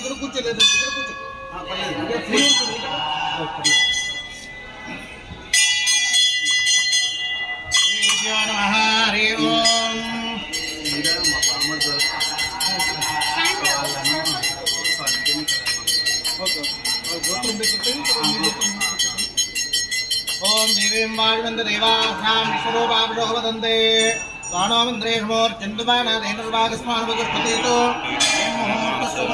ఇక్కడ కూర్చోలేదు ఇక్కడ కూర్చో ఫ్రీ ఉంటుంది హరి ఓం ओम देवीं वायुवंद देवासां विश्वरूपावशो वदन्ते बाणोमन्द्रेशमोर्चन्द्रमानादेनर्वागस्मानुपतिष्ठतेतो मुहूर्तस्तु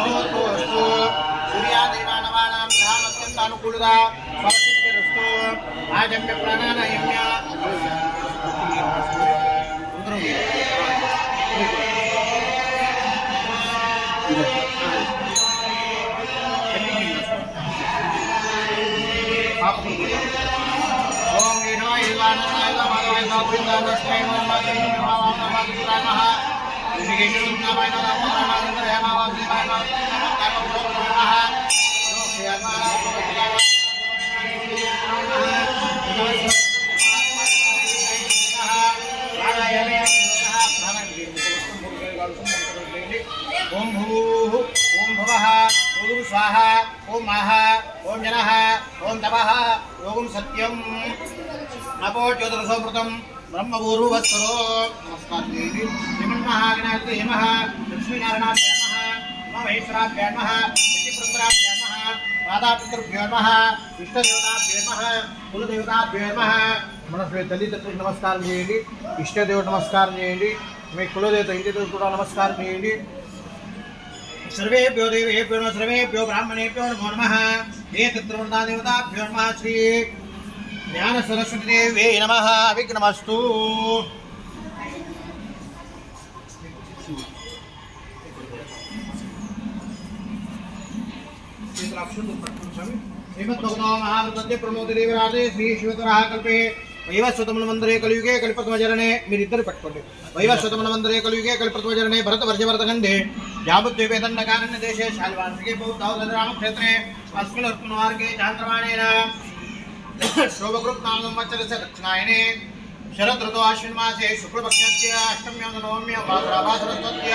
सूर्यादेवानवानां ग्रहामत्यन्तानुकूलता स्वस्तिरस्तु आजम्य प्राणानायम्य ओम वीणो इवानाय नमः गोविन्दानस्मै नमः नमः ऋषिकेशुनामाय नमः नमः नमः ओम भूः ओम भवः ओम स्वाहा ओम महः ओम जनः ओम तपः ओम सत्यं नमो ज्योतिषोमृतं ब्रह्मपूर्ववत्सरो नमस्कार देवी श्रीमन्महागणाधिपतये नमः लक्ष्मीनारायणाभ्यां नमः महेश्वराभ्यां नमः विष्णुपुत्राभ्यां नमः मातापितृभ्यो नमः इष्टदेवताभ्यो नमः कुलदेवताभ्यो नमः మన తల్లిదండ్రులకు నమస్కారం చేయండి ఇష్టదేవుడు నమస్కారం చేయండి మీ కులదేవత ఇంటిదేవుడు కూడా నమస్కారం చేయండి सर्वेभ्यो देवेभ्यो नमः सर्वेभ्यो ब्राह्मणेभ्यो नमो नमः एतत्त्रवृन्दा देवताभ्यो नमः श्री ज्ञान सरस्वती देव्यै नमः विघ्नमस्तु श्रीमद्भगवतो महाभारतस्य प्रमोददेवराजे श्री शिवतरः कल्पे वैवस्वतमन्वन्तरे कलियुगे कलिप्रथमचरणे మీరిద్దరు పట్టుకోండి वैवस्वतमन्वन्तरे कलियुगे कलिप्रथमचरणे भरतवर्षवर्धखण्डे यावद्द्वीपेदण्डकारण्यदेशे शाल्वार्षिके बौद्धरामक्षेत्रे अस्मिन् अर्पणमार्गे चान्द्रमाणेन शोभकृत् नामसंवत्सरस्य दक्षिणायने शरदृतौ आश्विनमासे शुक्लपक्षस्य अष्टम्यां नवम्यां वासरावासरस्तस्य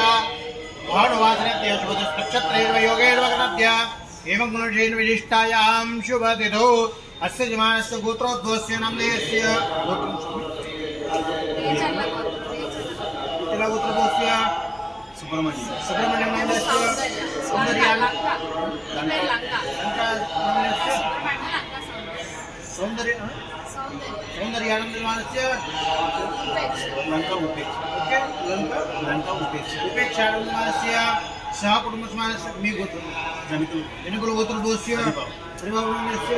भानुवासरस्य शुभनक्षत्रेर्वयोगेर्वगणस्य एवं मनुष्येन विशिष्टायां शुभतिथौ अस्य जमानस्य गोत्रोद्भवस्य नामधेयस्य गोत्रोद्भवस्य सुब्रह्मण्यं नामस्य सौन्दर्यानन्दमानस्य लंका उपेक्षानन्दमानस्य सह कुटुंबस्मानस्य मी गोत्र जनिकुल गोत्रोद्भवस्य परिवारस्य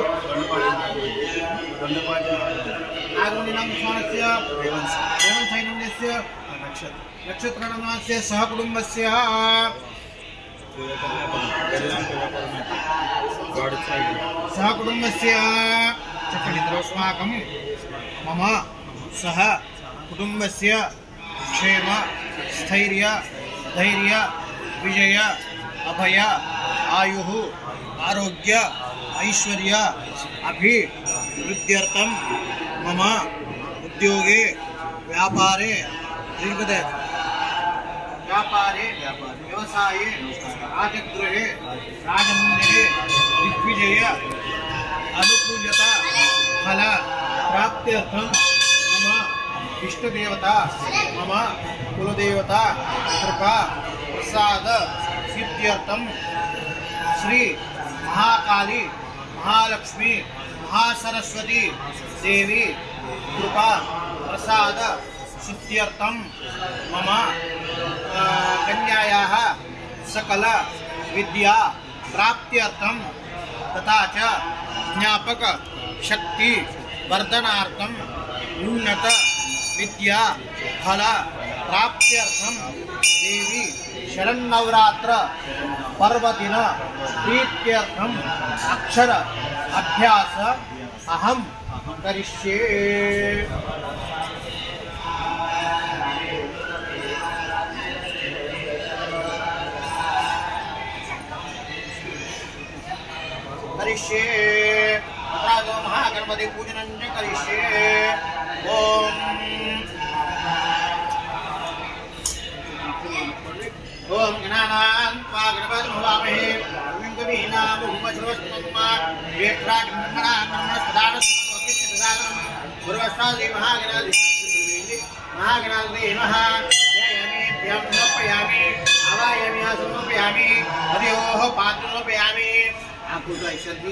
आगमनिनामस्मानस्य रेवंसायनस्य नक्षत्रनामस्य सह कुटुंबस्य सह कुटुंबस्य चक्रिद्रोस्माकं मम सह कुटुंबस्य क्षेम स्थैर्य धैर्य विजय अभय आयुः आरोग्य ऐश्वर्य अभिवृद्ध्यर्थं मम उद्योगे व्यापारे व्यवसाये राजगृहे राजमन्दिरे दिग्विजय अनुकूलता फल प्राप्त्यर्थं मम इष्टदेवता मम कुलदेवता कृपा प्रसाद सिद्ध्यर्थं श्री महाकाली महालक्ष्मी महासरस्वती देवी कृपा प्रसाद सिद्ध्यर्थं मम कन्यायाः सकल विद्या प्राप्त्यर्थं तथा च ज्ञापक शक्ति वर्धनार्थं उन्नत विद्या फल प्राप्त्यर्थं देवी शरन्नवरात्र पर्वदिन प्रीत्यर्थम् अक्षर अभ्यास अहं करिष्ये। महागणपति पूजनं च करिष्ये। ओम गणानां त्वा गणपतिं हवामहे पूर्वस्वादी महागणाधिपतये नमः समर्पयामि आवाहयामि समर्पयामि हरिओः पात्रं समर्पयामि आपको ऐश्वर्य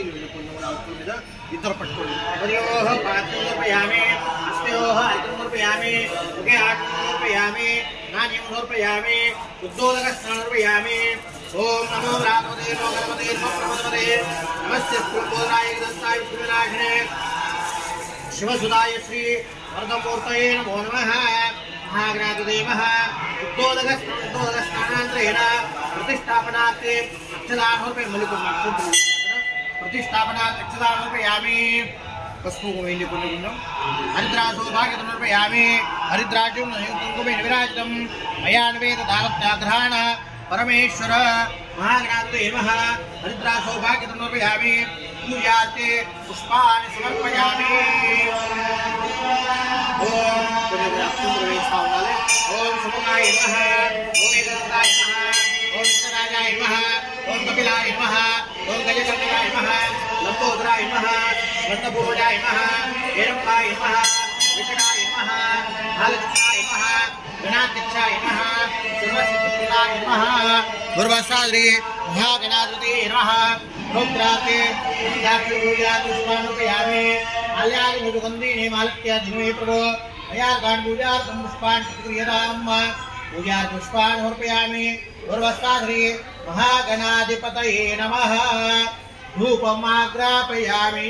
इधर पट्टोली हरिओः पात्रं समर्पयामि हस्तयोः अर्घ्यं समर्पयामि मुखे आर्घ्यं समर्पयामि नान्यं समर्पयामि उद्दोदकस्नानं समर्पयामि ओम नमो रामदे नमो गणपते नमो प्रमदपते नमस्ते कुलबोधाय दत्ताय विष्णुनाशिने शिवसुदाय श्री वर्धमूर्तये नमो नमः महागणाधिपतये नमः उद्दोदकस्नानान्तरेण प्रतिष्ठापनार्थे अक्षदानोपे प्रतिष्ठापनार्थे अक्षदानोपयामि पस्पुकुमेलिपुण्यपुण्यं हरिद्रासौभाग्यतमर्पयामि हरिद्राज्यं कुङ्कुमेन विराजितं मया निवेदिताग्रहाण परमेश्वर महागणाधिपतये नमः हरिद्रासौभाग्यतमर्पयामि पूजार्थे पुष्पाणि समर्पयामि ओम सुमुखाय नमः ओम एकदन्ताय नमः ओम विष्णुराजाय नमः ओम कपिलाय नमः ओम गजकर्णकाय नमः लंबोदराय नमः गन्धपूर्वजाय नमः हेरम्बाय नमः विकटाय नमः हालचनाय नमः गणाध्यक्षाय नमः सर्वसिद्धिप्रदाय नमः पूर्वस्वाद्री महागणाधिपतये नमः रुद्राते पूजापुष्पानुपयामि आल्यानि मुजुगन्धीनि मालत्याधिमे प्रभो मयार्गान् पूजार्थं पुष्पान् प्रतिक्रियताम् पूजापुष्पान् समर्पयामि पूर्वस्वाद्री महागणाधिपतये नमः धूपमाग्रापयामि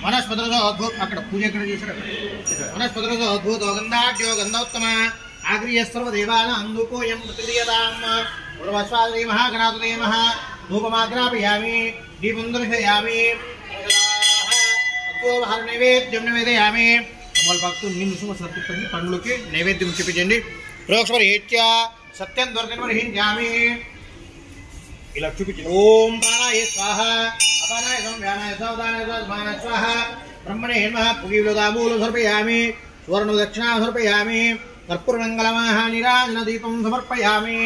वनस्पतिरसो अद्भुत अక్కడ పూజ ఎక్కడ చేశారు वनस्पतिरसो अद्भुत गंधाढ्यो गंधोत्तम आग्रिय सर्वदेवानां धूपोऽयं प्रतिक्रियताम् पूर्वस्वाद्री महागणाधिपतये नमः धूपमाग्रापयामि दीपं दर्शयामि अद्वोहर नैवेद्यं निवेदयामि तमलपाकुతో నిన్ను సమర్పించండి పండ్లకి నైవేద్యం చూపించండి ప్రోక్షపరిహేత్య సత్యం దొరకనివర్హించామి ఇలా చూపించండి ఓం ప్రాణాయ స్వాహ अपानाय व्यानाय सावधानाय स्वाहा स्वाहा ब्रह्मणे नमः पुगीवदामूलं समर्पयामि सुवर्णं दक्षिणां समर्पयामि कर्पूरमङ्गलमहानिराजनदीपं समर्पयामि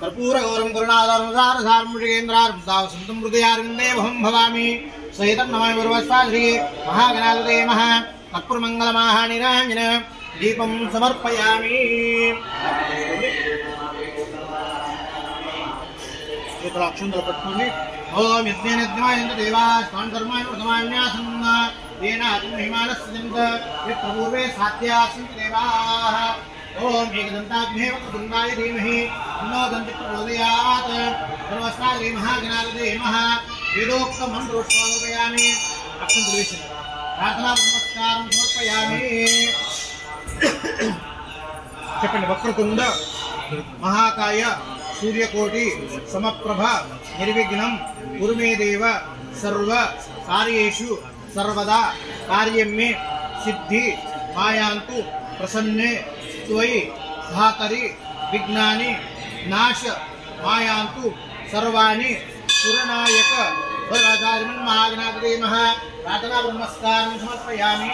कर्पूरगौरं करुणाधारसारसारमुषेन्द्रार्दावसन्तं हृदयारविन्दे वहं भवामि सहितं नमामि पूर्वस्वाद्री महागणाधिपतये नमः कर्पूरमङ्गलमहानिराजन दीपं समर्पयामि अक्षुंदल पट्टुनि ओम यज्ञेन यज्ञमायन्त देवाः स्वान् कर्माणि प्रथमान्यासन् येन हिमालस्यन्त यत्पूर्वे सात्यासन्त देवाः ओम एकदन्ताग्ने वक्रतुण्डाय धीमहि तन्नो दन्ति प्रचोदयात् सर्वस्वाद्री महागणाधिपतये नमः वेदोक्तं मन्त्रोच्चारणयामि अक्षुंदलवेशनं प्रार्थना नमस्कारं समर्पयामि చెప్పండి వక్రతుండ महाकाय सूर्यकोटि समप्रभ निर्विघ्नं कुरु मे देव सर्व कार्येषु सर्वदा कार्यं मे सिद्धि मायान्तु प्रसन्ने त्वयि धातरि विघ्नानि नाश मायान्तु सर्वाणि सुरनायक महागणाधिपतये नमः प्रार्थना नमस्कारं समर्पयामि।